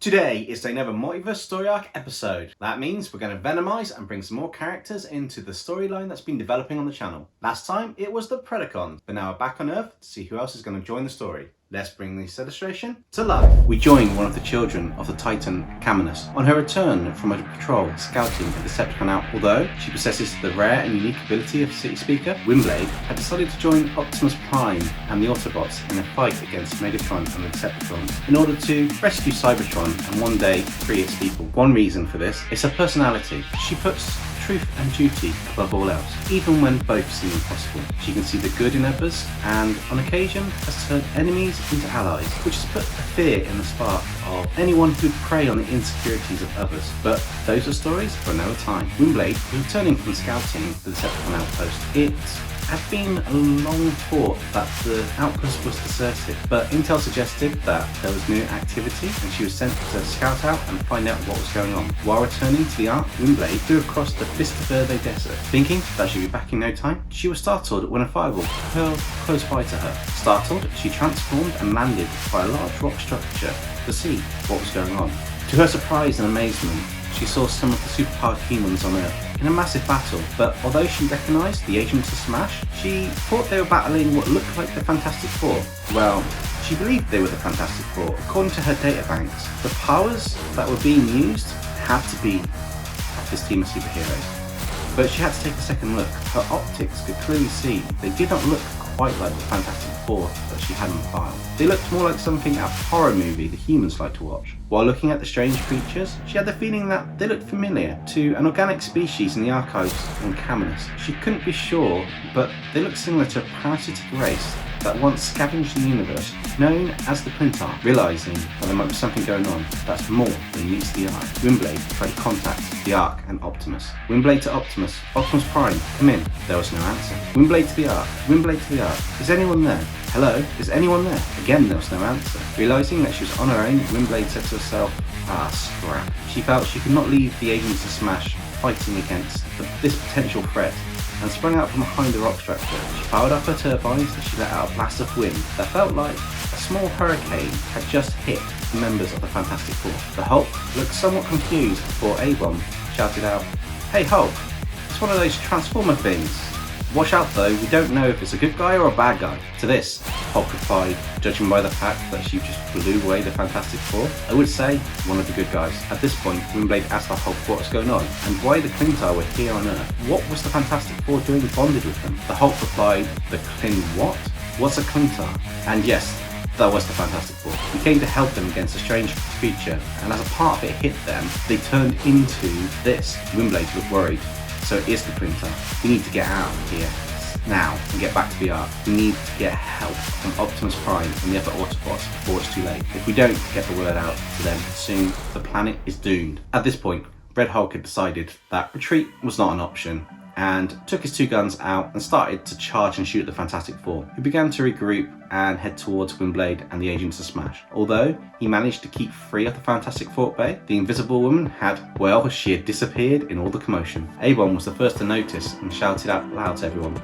Today is another Multiverse Story Arc episode. That means we're going to venomize and bring some more characters into the storyline that's been developing on the channel. Last time it was the Predacons, but now we're back on Earth to see who else is going to join the story. Let's bring this illustration to life. We join one of the children of the Titan, Caminus, on her return from a patrol scouting a Decepticon out. Although she possesses the rare and unique ability of City Speaker, Windblade had decided to join Optimus Prime and the Autobots in a fight against Megatron and the Decepticons in order to rescue Cybertron and one day free its people. One reason for this is her personality. She puts truth and duty above all else, even when both seem impossible. She can see the good in others and, on occasion, has turned enemies into allies, which has put a fear in the spark of anyone who'd prey on the insecurities of others. But those are stories for another time. Windblade, returning from scouting the Decepticon outpost, it had been long thought that the outpost was deserted, but intel suggested that there was new activity and she was sent to scout out and find out what was going on. While returning to the Ark, Windblade flew across the Vista Verde desert. Thinking that she'd be back in no time, she was startled when a fireball hurled close by to her. Startled, she transformed and landed by a large rock structure to see what was going on. To her surprise and amazement, she saw some of the superpowered humans on Earth in a massive battle, but although she recognised the Agents of S.M.A.S.H, she thought they were battling what looked like the Fantastic Four. Well, she believed they were the Fantastic Four. According to her databanks, the powers that were being used had to be of this team of superheroes. But she had to take a second look. Her optics could clearly see they did not look quite like the Fantastic Four that she had on file. They looked more like something out of a horror movie the humans like to watch. While looking at the strange creatures, she had the feeling that they looked familiar to an organic species in the archives on Caminus. She couldn't be sure, but they looked similar to a parasitic race that once scavenged the universe, known as the Klyntar. Realising that there might be something going on that's more than meets the eye, Windblade tried to contact the Ark and Optimus. Windblade to Optimus. Optimus Prime, come in. There was no answer. Windblade to the Ark. Windblade to the Ark. Is anyone there? Hello? Is anyone there? Again, there was no answer. Realising that she was on her own, Windblade said to herself, scrap. She felt she could not leave the Agents of S.M.A.S.H fighting against this potential threat, and sprang out from behind the rock structure. She powered up her turbines and she let out a blast of wind that felt like a small hurricane had just hit the members of the Fantastic Four. The Hulk looked somewhat confused before A-Bomb shouted out, "Hey Hulk, it's one of those Transformer things. Watch out though, we don't know if it's a good guy or a bad guy." To this, Hulk replied, judging by the fact that she just blew away the Fantastic Four, I would say one of the good guys. At this point, Windblade asked the Hulk what was going on and why the Klyntar were here on Earth. What was the Fantastic Four doing bonded with them? The Hulk replied, "The Klyn what? What's a Klyntar?" And yes, that was the Fantastic Four. We came to help them against a strange creature, and as a part of it hit them, they turned into this. Windblade looked worried. So it is the Klyntar. We need to get out of here now and get back to the Ark. We need to get help from Optimus Prime and the other Autobots before it's too late. If we don't get the word out to them soon, the planet is doomed. At this point, Red Hulk had decided that retreat was not an option, and took his two guns out and started to charge and shoot at the Fantastic Four, who began to regroup and head towards Windblade and the Agents of S.M.A.S.H. Although he managed to keep free of the Fantastic Four at bay, the Invisible Woman she had disappeared in all the commotion. A-Bomb was the first to notice and shouted out loud to everyone,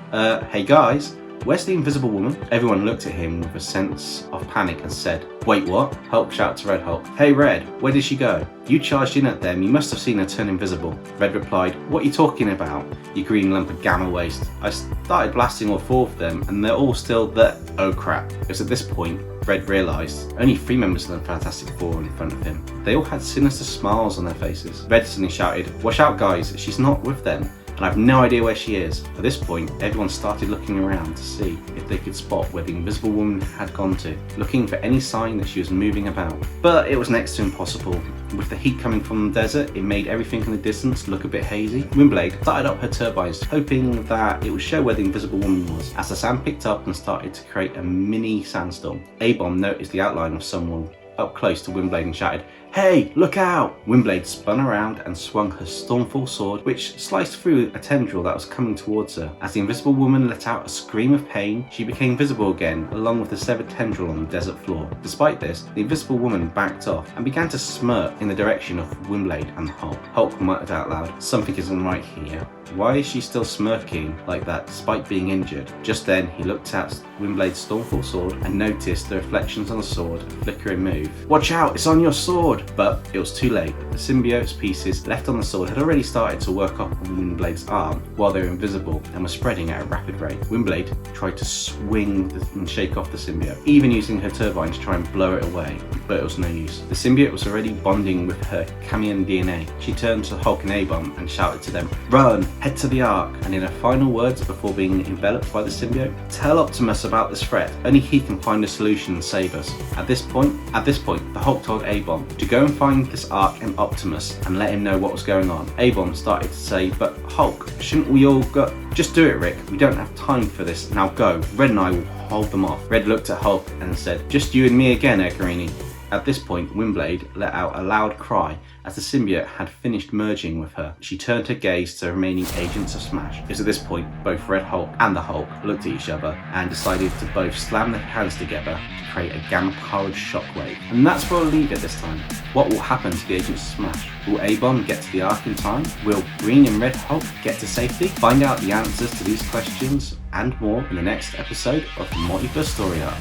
"Hey guys, where's the Invisible Woman?" Everyone looked at him with a sense of panic and said, "Wait, what?" Hulk shouted to Red Hulk, "Hey Red, where did she go? You charged in at them, you must have seen her turn invisible." Red replied, "What are you talking about, you green lump of gamma waste? I started blasting all four of them and they're all still there." Oh crap. It was at this point Red realised only 3 members of the Fantastic Four were in front of him. They all had sinister smiles on their faces. Red suddenly shouted, "Watch out guys, she's not with them. And I have no idea where she is." At this point, everyone started looking around to see if they could spot where the Invisible Woman had gone to, looking for any sign that she was moving about. But it was next to impossible. With the heat coming from the desert, it made everything in the distance look a bit hazy. Windblade started up her turbines, hoping that it would show where the Invisible Woman was. As the sand picked up and started to create a mini sandstorm, A-Bomb noticed the outline of someone up close to Windblade and shouted, "Hey, look out!" Windblade spun around and swung her Stormfall sword, which sliced through a tendril that was coming towards her. As the Invisible Woman let out a scream of pain, she became visible again, along with the severed tendril on the desert floor. Despite this, the Invisible Woman backed off and began to smirk in the direction of Windblade and Hulk. Hulk muttered out loud, "Something isn't right here." Why is she still smirking like that despite being injured? Just then, he looked at Windblade's Stormfall sword and noticed the reflections on the sword flicker and move. Watch out, it's on your sword! But it was too late. The symbiote's pieces left on the sword had already started to work off on Windblade's arm while they were invisible and were spreading at a rapid rate. Windblade tried to swing and shake off the symbiote, even using her turbine to try and blow it away, but it was no use. The symbiote was already bonding with her Camion DNA. She turned to Hulk and A-Bomb and shouted to them, "Run! Head to the Ark!" And in her final words before being enveloped by the symbiote, "Tell Optimus about this threat. Only he can find a solution and save us." At this point, the Hulk told A-Bomb to go and find this Ark and Optimus and let him know what was going on. A-Bomb started to say, "But Hulk, shouldn't we all go?" "Just do it, Rick. We don't have time for this. Now go. Red and I will hold them off." Red looked at Hulk and said, "Just you and me again, Ekarini." At this point, Windblade let out a loud cry as the symbiote had finished merging with her. She turned her gaze to the remaining Agents of S.M.A.S.H. It was at this point both Red Hulk and the Hulk looked at each other and decided to both slam their hands together to create a gamma-powered shockwave. And that's where I'll leave it this time. What will happen to the Agents of S.M.A.S.H? Will A-Bomb get to the Ark in time? Will Green and Red Hulk get to safety? Find out the answers to these questions and more in the next episode of the Multiverse Story Arc.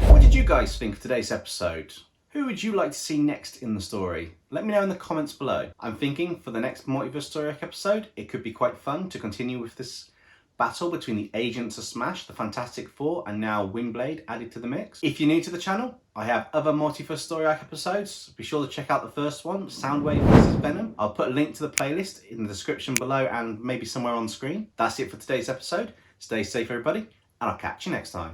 What did you guys think of today's episode? Who would you like to see next in the story? Let me know in the comments below. I'm thinking for the next Multiverse Story Arc episode, it could be quite fun to continue with this battle between the Agents of S.M.A.S.H, the Fantastic Four, and now Windblade added to the mix. If you're new to the channel, I have other Multiverse Story Arc episodes. Be sure to check out the first one, Soundwave vs Venom. I'll put a link to the playlist in the description below and maybe somewhere on screen. That's it for today's episode. Stay safe, everybody, and I'll catch you next time.